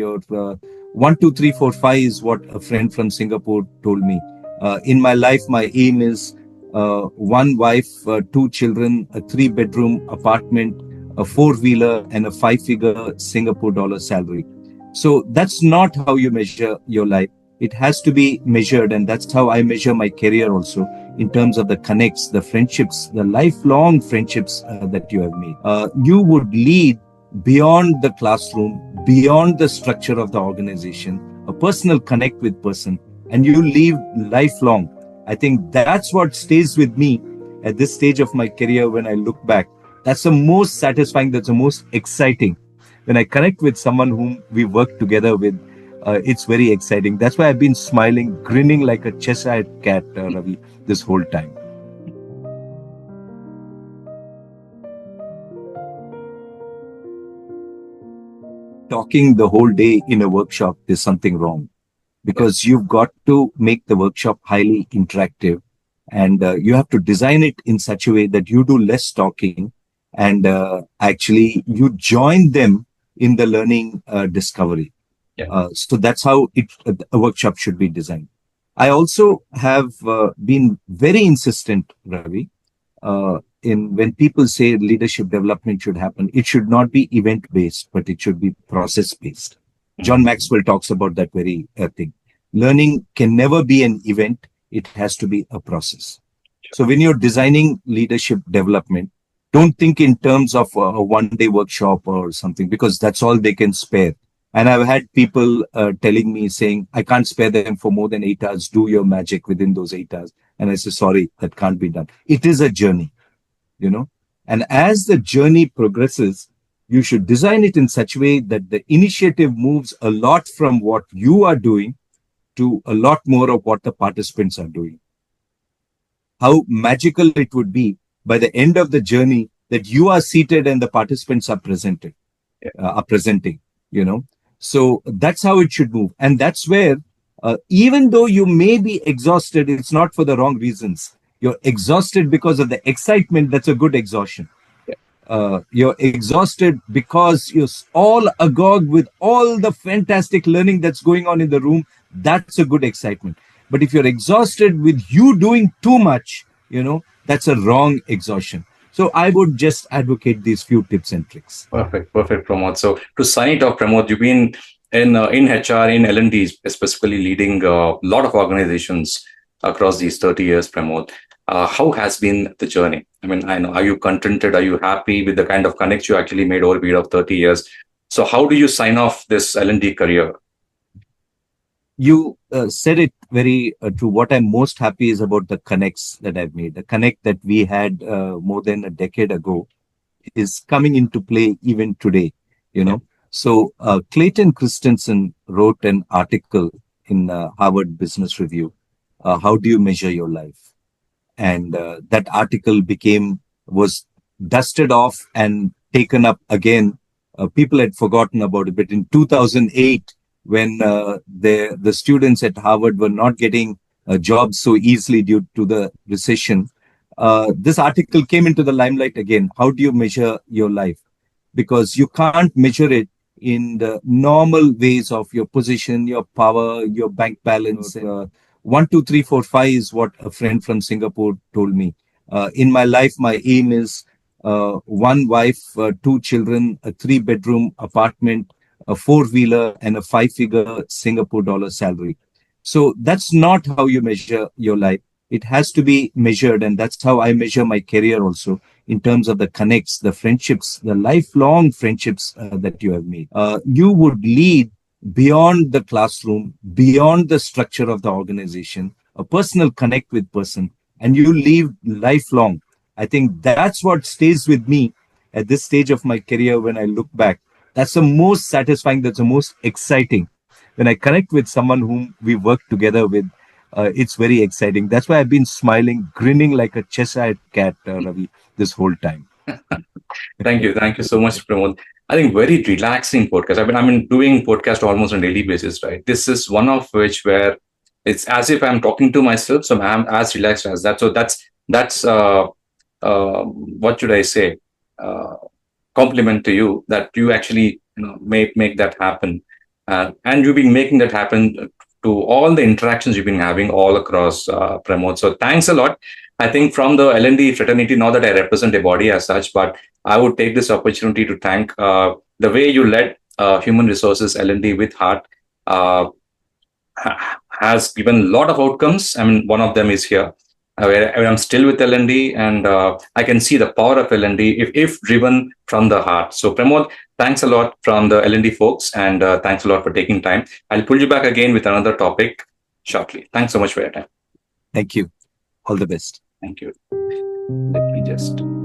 your 1, 2, 3, 4, 5 is what a friend from Singapore told me. In my life, my aim is one wife, two children, a three-bedroom apartment, a four-wheeler, and a five-figure Singapore dollar salary. So that's not how you measure your life. It has to be measured, and that's how I measure my career also, in terms of the connects, the friendships, the lifelong friendships that you have made. You would lead beyond the classroom, beyond the structure of the organization, a personal connect with person, and you live lifelong. I think that's what stays with me at this stage of my career. When I look back, that's the most satisfying, that's the most exciting. When I connect with someone whom we work together with, it's very exciting. That's why I've been smiling, grinning like a Cheshire cat, Ravi, this whole time. Talking the whole day in a workshop, there's something wrong, because you've got to make the workshop highly interactive, and you have to design it in such a way that you do less talking, and actually you join them in the learning discovery. So that's how a workshop should be designed. I also have been very insistent, Ravi, in when people say leadership development should happen, it should not be event based, but it should be process based. John Maxwell talks about that very thing. Learning can never be an event, it has to be a process. So when you're designing leadership development, don't think in terms of a one-day workshop or something, because that's all they can spare. And I've had people telling me, saying, I can't spare them for more than 8 hours. Do your magic within those 8 hours. And I say, sorry, that can't be done. It is a journey, you know. And as the journey progresses, you should design it in such a way that the initiative moves a lot from what you are doing to a lot more of what the participants are doing. How magical it would be by the end of the journey that you are seated and the participants are presenting, you know. So that's how it should move. And that's where, even though you may be exhausted, it's not for the wrong reasons. You're exhausted because of the excitement. That's a good exhaustion. You're exhausted because you're all agog with all the fantastic learning that's going on in the room. That's a good excitement. But if you're exhausted with you doing too much, you know, that's a wrong exhaustion. So I would just advocate these few tips and tricks. Perfect, Pramod. So to sign it off, Pramod, you've been in HR, in L&D, specifically leading a lot of organizations across these 30 years, Pramod. How has been the journey? I mean, I know, are you contented? Are you happy with the kind of connects you actually made over a period of 30 years? So how do you sign off this L&D career? You said it very true. What I'm most happy is about the connects that I've made. The connect that we had more than a decade ago is coming into play even today, you know. So Clayton Christensen wrote an article in Harvard Business Review, How Do You Measure Your Life? And that article was dusted off and taken up again. People had forgotten about it, but in 2008, when the students at Harvard were not getting jobs so easily due to the recession, this article came into the limelight again. How do you measure your life? Because you can't measure it in the normal ways of your position, your power, your bank balance. 1, 2, 3, 4, 5 is what a friend from Singapore told me. In my life, my aim is one wife, two children, a three-bedroom apartment, a four-wheeler, and a five-figure Singapore dollar salary. So that's not how you measure your life. It has to be measured, and that's how I measure my career also, in terms of the connects, the friendships, the lifelong friendships that you have made. You would lead beyond the classroom, beyond the structure of the organization, a personal connect with person, and you live lifelong. I think that's what stays with me at this stage of my career. When I look back, that's the most satisfying, that's the most exciting. When I connect with someone whom we work together with, it's very exciting. That's why I've been smiling, grinning like a Cheshire cat, Ravi, this whole time. Thank you so much, Pramod. I think very relaxing podcast. I mean, doing podcast almost on a daily basis, right? This is one of which where it's as if I'm talking to myself, so I'm as relaxed as that. So that's what should I say? Compliment to you that you actually make that happen. and you've been making that happen to all the interactions you've been having all across, Pramod. So thanks a lot. I think from the L&D fraternity, not that I represent a body as such, but I would take this opportunity to thank the way you led human resources L&D with heart. Has given a lot of outcomes. I mean, one of them is here, where I'm still with L&D, and I can see the power of L&D if driven from the heart. So, Pramod, thanks a lot from the L&D folks, and thanks a lot for taking time. I'll pull you back again with another topic shortly. Thanks so much for your time. Thank you. All the best. Thank you. Let me just.